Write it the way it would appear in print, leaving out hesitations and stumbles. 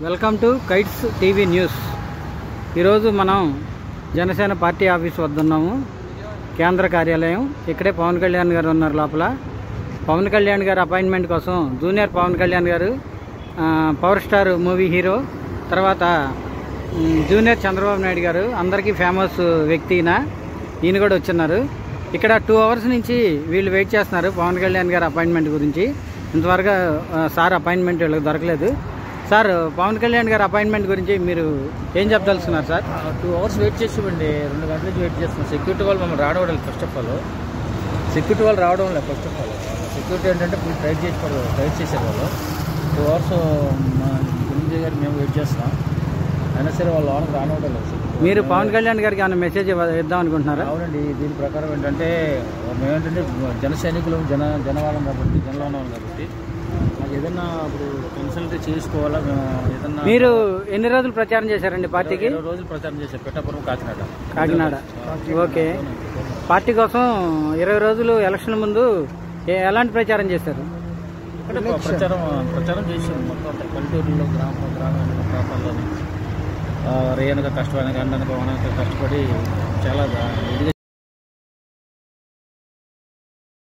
Welcome to kites TV news. ఈరోజు మనం Janasena party office వద్ద ఉన్నాము. కేంద్ర కార్యాలయం. ఇక్కడే పవన్ కళ్యాణ్ గారు ఉన్నారు. లోపల పవన్ కళ్యాణ్ గారు అపాయింట్మెంట్ కోసం జూనియర్ పవన్ కళ్యాణ్ గారు పవర్ స్టార్ మూవీ హీరో, తర్వాత జూనియర్ చంద్రబాబు నాయుడు గారు అందరికీ ఫేమస్ వ్యక్తి ఈయన కూడా వచ్చిన్నారు. ఇక్కడ 2 hours నుంచి వీళ్ళు వెయిట్ చేస్తున్నారు పవన్ కళ్యాణ్ గారు అపాయింట్మెంట్ గురించి. ఇంతవరకు సార్ అపాయింట్మెంట్ వీళ్ళకి దొరకలేదు. సార్, పవన్ కళ్యాణ్ గారు అపాయింట్మెంట్ గురించి మీరు ఏం చెప్పదలుచుకున్నారు సార్? 2 hours వెయిట్ చేసామండి. 2 గంటల నుంచి వెయిట్ చేస్తున్నాం. సెక్యూరిటీ వాళ్ళు మమ్మల్ని రావడం లేదు. ఫస్ట్ ఆఫ్ ఆల్ సెక్యూరిటీ ఏంటంటే ఫుల్ టైట్ చేశారు వాళ్ళు. 2 hours మా గురించి గారు మేము వెయిట్ చేస్తున్నాం. అయినా సరే వాళ్ళు లోనకి రానివ్వడం లేదు. మీరు పవన్ కళ్యాణ్ గారికి ఏమైనా మెసేజ్ ఇద్దాం అనుకుంటున్నారా? అవునండి. దీని ప్రకారం ఏంటంటే మేమేంటంటే జన సైనికులు జనలో ఉన్నాం కాబట్టి మాకు ఏదన్నా ఇప్పుడు కన్సల్ట్ చేసుకోవాలా. మేము ఏదన్నా మీరు ఎన్ని రోజులు ప్రచారం చేశారండి పార్టీకి? 20 రోజులు ప్రచారం చేశారు. పిఠాపురం, కాకినాడ. ఓకే. పార్టీ కోసం 20 రోజులు ఎలక్షన్ ముందు ఎలాంటి ప్రచారం చేశారు? ప్రచారం చేసాం. మొత్తం పల్లెటూరులో ప్రాంతాల్లో రేయనగా కష్టమైన గండనగా కష్టపడి చాలా ఇదిగా